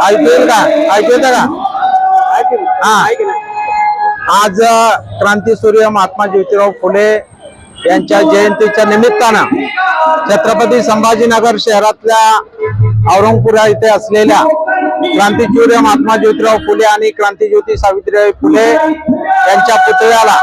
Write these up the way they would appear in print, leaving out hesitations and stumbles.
ऐकू येईल का? ऐकू येतं का? हा. आज क्रांतीसूर्य महात्मा ज्योतिराव फुले यांच्या जयंतीच्या निमित्तानं छत्रपती संभाजीनगर शहरातल्या औरंगपुरा इथे असलेल्या क्रांतीसूर्य महात्मा ज्योतिराव फुले आणि क्रांतीज्योती सावित्रीबाई फुले यांच्या पुतळ्याला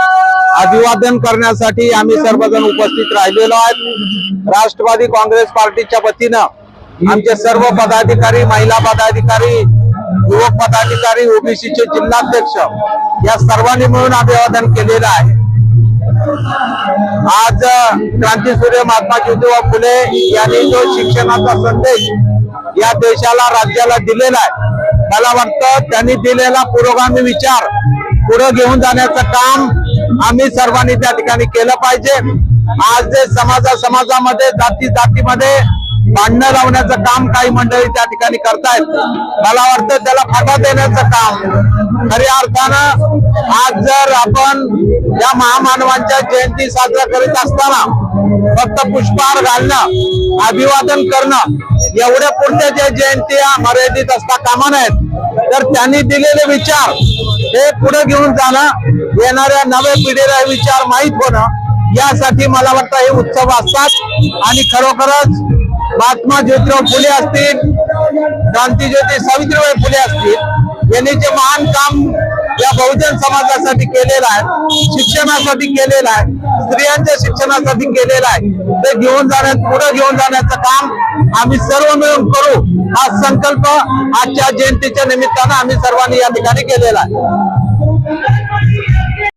अभिवादन करण्यासाठी आम्ही सर्वजण उपस्थित राहिलेलो आहोत। राष्ट्रवादी काँग्रेस पार्टीच्या वतीनं आमचे सर्व पदाधिकारी, महिला पदाधिकारी, युवक पदाधिकारी, ओबीसीचे जिल्हाध्यक्ष या सर्वांनी मिळून अभिवादन केलेलं आहे। आज क्रांतीसूर्य महात्मा ज्योतिराव फुले यांनी जो शिक्षणाचा संदेश या देशाला, राज्याला दिलेला आहे, मला वाटतं त्यांनी दिलेला पुरोगामी विचार पुढे घेऊन जाण्याचं काम आम्ही सर्वांनी त्या ठिकाणी केलं पाहिजे। आज जे समाजामध्ये जातीमध्ये भांडणं लावण्याचं काम काही मंडळी त्या ठिकाणी करतायत, मला वाटतं त्याला फाटा देण्याचं काम खऱ्या अर्थानं आज जर आपण या महामानवांच्या जयंती साजरा करीत असताना फक्त पुष्पहार घालणं, अभिवादन करणं एवढ्या पुरत्या ज्या जयंती मर्यादित असता कामा नयेत, तर त्यांनी दिलेले विचार हे पुढे घेऊन जाणं, येणाऱ्या नव्या पिढीला हे विचार माहीत होणं, यासाठी मला वाटतं हे उत्सव असतात। आणि खरोखरच महात्मा ज्योतिराव फुले असतील, क्रांतीज्योती सावित्रीबाई फुले असतील, यांनी जे महान काम या बहुजन समाजासाठी केलेलं आहे, शिक्षणासाठी केलेलं आहे, स्त्रियांच्या शिक्षणासाठी केलेलं आहे, ते पुढे घेऊन जाण्याचं काम आम्ही सर्व मिळून करू, हा संकल्प आजच्या जयंतीच्या निमित्तानं आम्ही सर्वांनी या ठिकाणी केलेला आहे।